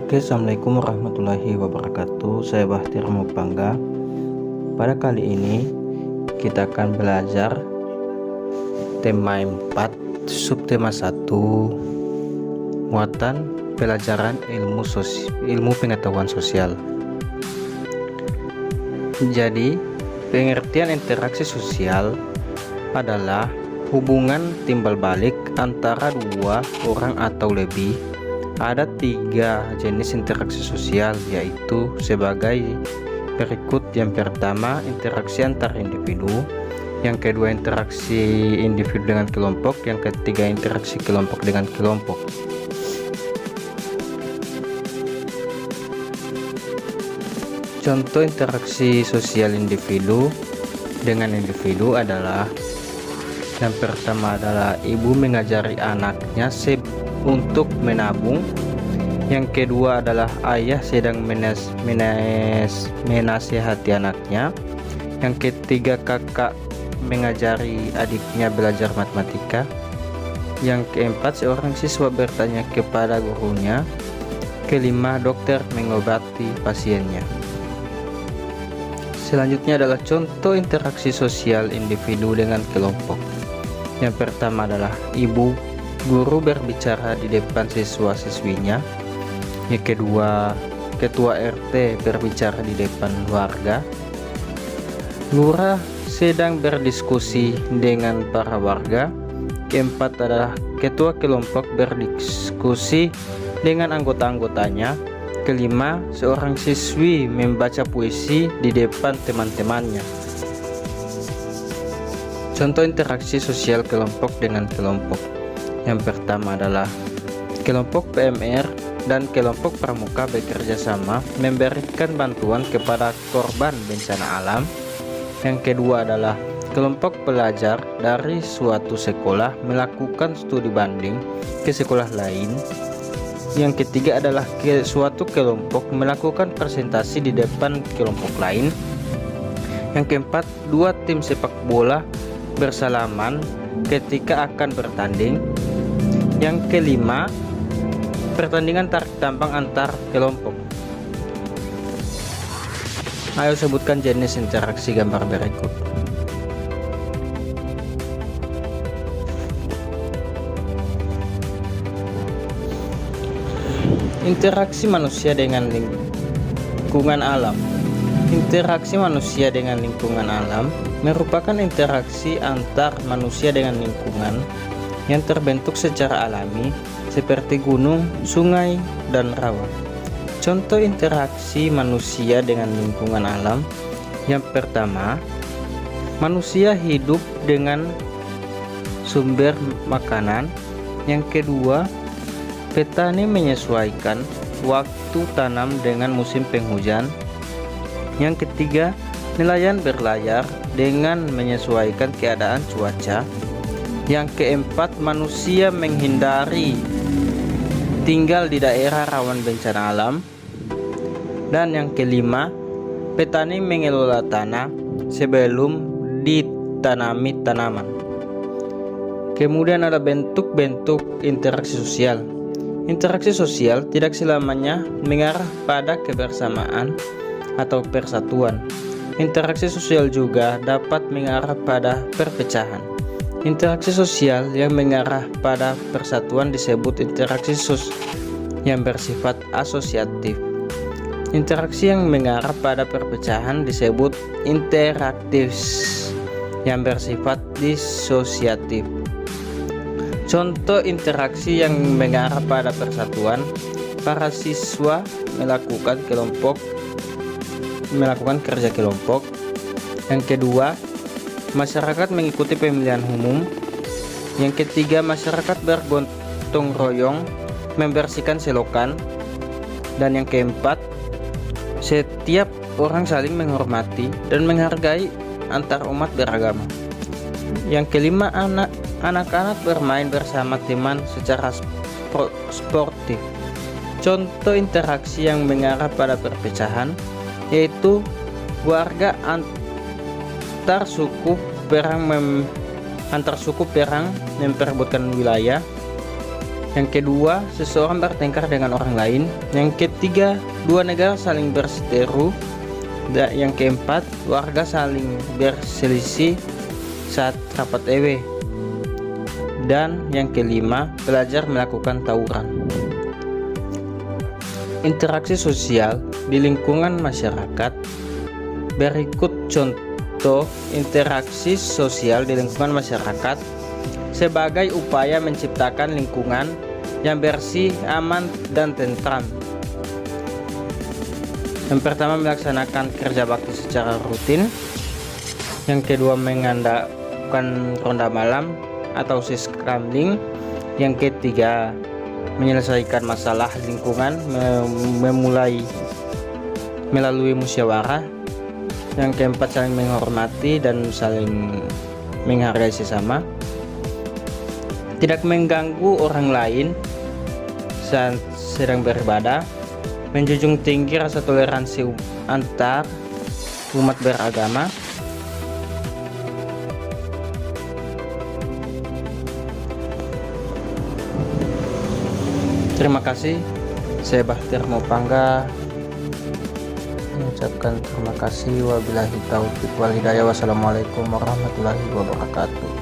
Oke, assalamualaikum warahmatullahi wabarakatuh. Saya Bahtiar Mupangga. Pada kali ini kita akan belajar tema 4, subtema 1, muatan pelajaran ilmu pengetahuan sosial. Jadi, pengertian interaksi sosial adalah hubungan timbal balik antara dua orang atau lebih. Ada 3 jenis interaksi sosial, yaitu sebagai berikut. Yang pertama, interaksi antar individu. Yang kedua, interaksi individu dengan kelompok. Yang ketiga, interaksi kelompok dengan kelompok. Contoh interaksi sosial individu dengan individu adalah, yang pertama adalah ibu mengajari anaknya untuk menabung. Yang kedua adalah ayah sedang menasihati anaknya. Yang ketiga, kakak mengajari adiknya belajar matematika. Yang keempat, seorang siswa bertanya kepada gurunya. Kelima, dokter mengobati pasiennya. Selanjutnya adalah contoh interaksi sosial individu dengan kelompok. Yang pertama adalah guru berbicara di depan siswa-siswinya. Yang kedua, ketua RT berbicara di depan warga. Lurah sedang berdiskusi dengan para warga. Keempat adalah ketua kelompok berdiskusi dengan anggota-anggotanya. Kelima, seorang siswi membaca puisi di depan teman-temannya. Contoh interaksi sosial kelompok dengan kelompok. Yang pertama adalah kelompok PMR dan kelompok pramuka bekerja sama memberikan bantuan kepada korban bencana alam. Yang kedua adalah kelompok pelajar dari suatu sekolah melakukan studi banding ke sekolah lain. Yang ketiga adalah suatu kelompok melakukan presentasi di depan kelompok lain. Yang keempat, 2 tim sepak bola bersalaman ketika akan bertanding. Yang kelima, pertandingan tarik tambang antar kelompok. Ayo sebutkan jenis interaksi gambar berikut. Interaksi manusia dengan lingkungan alam. Interaksi manusia dengan lingkungan alam merupakan interaksi antar manusia dengan lingkungan yang terbentuk secara alami seperti gunung, sungai, dan rawa. Contoh interaksi manusia dengan lingkungan alam. Yang pertama, manusia hidup dengan sumber makanan. Yang kedua, petani menyesuaikan waktu tanam dengan musim penghujan. Yang ketiga, nelayan berlayar dengan menyesuaikan keadaan cuaca. Yang keempat, manusia menghindari tinggal di daerah rawan bencana alam. Dan yang kelima, petani mengelola tanah sebelum ditanami tanaman. Kemudian ada bentuk-bentuk interaksi sosial. Interaksi sosial tidak selamanya mengarah pada kebersamaan atau persatuan. Interaksi sosial juga dapat mengarah pada perpecahan. Interaksi sosial yang mengarah pada persatuan disebut interaksi yang bersifat asosiatif. Interaksi yang mengarah pada perpecahan disebut interaktif yang bersifat disosiatif. Contoh interaksi yang mengarah pada persatuan, para siswa melakukan kerja kelompok. Yang kedua, masyarakat mengikuti pemilihan umum. Yang ketiga, masyarakat bergotong royong membersihkan selokan. Dan yang keempat, setiap orang saling menghormati dan menghargai antar umat beragama. Yang kelima, anak-anak bermain bersama teman secara sportif. Contoh interaksi yang mengarah pada perpecahan yaitu warga antar suku perang memperebutkan wilayah. Yang kedua, seseorang bertengkar dengan orang lain. Yang ketiga, dua negara saling berseteru. Dan yang keempat, warga saling berselisih saat rapat EW. Dan yang kelima, pelajar melakukan tawuran. Interaksi sosial di lingkungan masyarakat. Berikut contoh interaksi sosial di lingkungan masyarakat sebagai upaya menciptakan lingkungan yang bersih, aman, dan tentram. Yang pertama, melaksanakan kerja bakti secara rutin. Yang kedua, mengadakan ronda malam atau siskamling. Yang ketiga, menyelesaikan masalah lingkungan melalui musyawarah. Yang keempat, saling menghormati dan saling menghargai sesama. Tidak mengganggu orang lain saat sedang beribadah. Menjunjung tinggi rasa toleransi antar umat beragama. Terima kasih. Saya Bahtiar Mopangga mengucapkan terima kasih. Wabillahi taufiq wal hidayah. Wassalamualaikum warahmatullahi wabarakatuh.